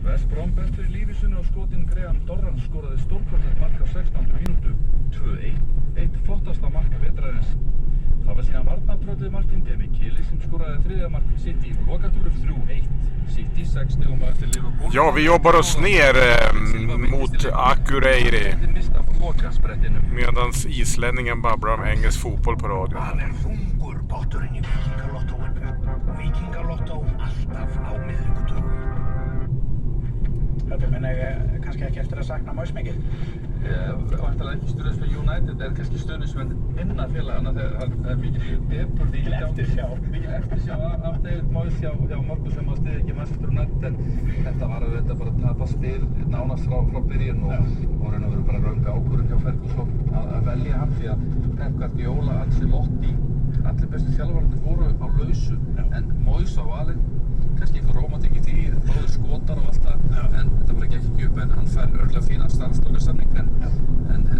West Brom bestur í lífi sínu og skotinn Graham Dorrans skoraði stórkostlegt mark á 16. mínútu 2-1, eitt flottasta mark vetrarins. Það var síðan varnartröllið Martin Demichelis sem skoraði þriðja mark City í lokatúru 3-1. City 6 stigum eftir Liverpool. Ja, vi jobbar oss ner mot Akureyri medan islänningen babblar om engelsk fotboll på radio. Hann þungur potturinn í Víkingalottóinu. Víkingalottó alltaf á miðvikudögum. Þetta menn kannski ekki eftir að sakna Moyes mikið. Vantarlega ekki stuðningsmenn United, kannski stuðningsmenn innan félagana þegar það er mikið depurð í mikið eftirsjá af David Moyes hjá mörgum sem að stiði ekki Manchester United, en þetta var auðvitað bara að tapa spil nánast frá byrjun og raun og veru bara röng ákvörðun hjá Ferguson að velja hann því að Pep Guardiola, Ancelotti, allir bestu þjálfararnir voru á lausu, en Moyes á valinn, kannski eitthvað rómantík í því, báðir skotar og allt það, en þetta bara gekk ekki upp, en hann fær örgulega fínan starfslokasamning, en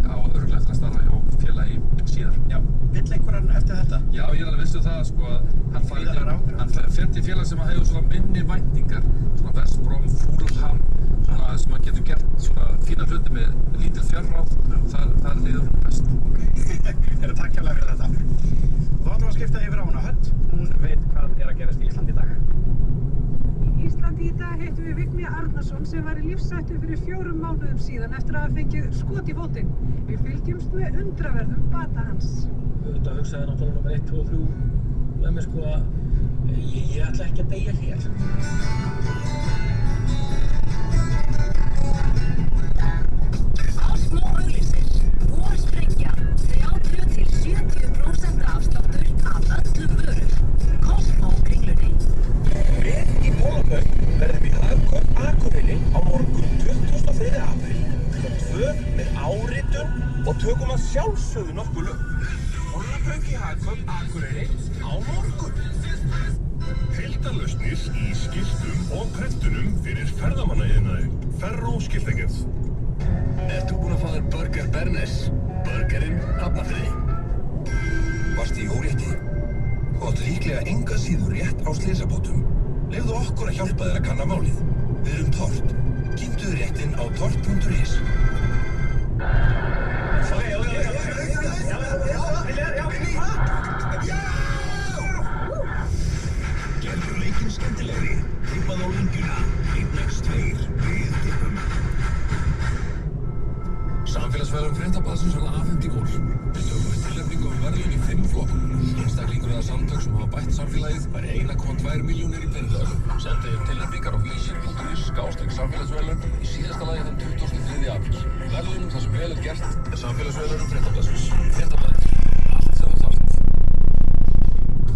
á örgulega eftir að starfa hjá félagi síðar. Já, vill einhverjan eftir þetta? Já, ég er alveg viss það, sko, að hann fer til félag sem hefur svona minni væntingar, svona West Brom, Fulham, svona sem hann getur gert svona fína hluti með lítil fjárráð, þar líður hún best. Takk hérlega fyrir þetta. Þá ætlum við að skipta yfir á hana Hödd. Hún veit hvað er að gerast í Íslandi í dag. Í Íslandi í dag hittum við Vigni Arnarsson sem var í lífshættu fyrir 4 mánuðum síðan eftir að hafa fengið skot í fótinn. Við fylgjumst með undraverðum bata hans. Þetta hugsaði náttúrulega nummer 1, 2 og 3 með mér sko að ég ætla ekki að deyja hér. Ásmó auglýsir. Vorsprengja. 30–70% afsláttur af öllum vörum. Costco Kringlunni. Við í Bólabögg verðum í Hagkaup Akureyri á morgun 23. apríl kl. 2 með áritun og tökum að sjálfsögðu nokkuð lög. Bólabögg í Hagkaup Akureyri á morgun. Heildarlausnir í skiltum og prentunum fyrir ferðamannaiðnaðinn. Ferró skiltagerð. Ert þú búinn að fá þér Burger Bernes? Burgerinn Hafnarfirði. Varst í órétti? Þú átt líklega enga síður rétt á slysabótum. Leyfðu okkur að hjálpa þér að kanna málið. Við erum Tort. Kynntu þér réttinn á tort.is. Gerðu leikinn skemmtilegri. Tippað á lengjuna. 1x2 við tippum. Samfélagsverðlaun Fréttablaðsins verða afhent í vor. Við tökum við tilnefningu verðlaun í 5 flokkum. Einstaklingur eða samtök sem hafa bætt samfélagið fær 1,2 milljónir í peningaverðlaun. Sendið tilnefningar á vísir.is/samfélagsverðlaun í síðasta lagi þann 23. apríl. Verðlaunum það sem vel er gert er Samfélagsverðlaunum Fréttablaðsins. Fréttablaðið.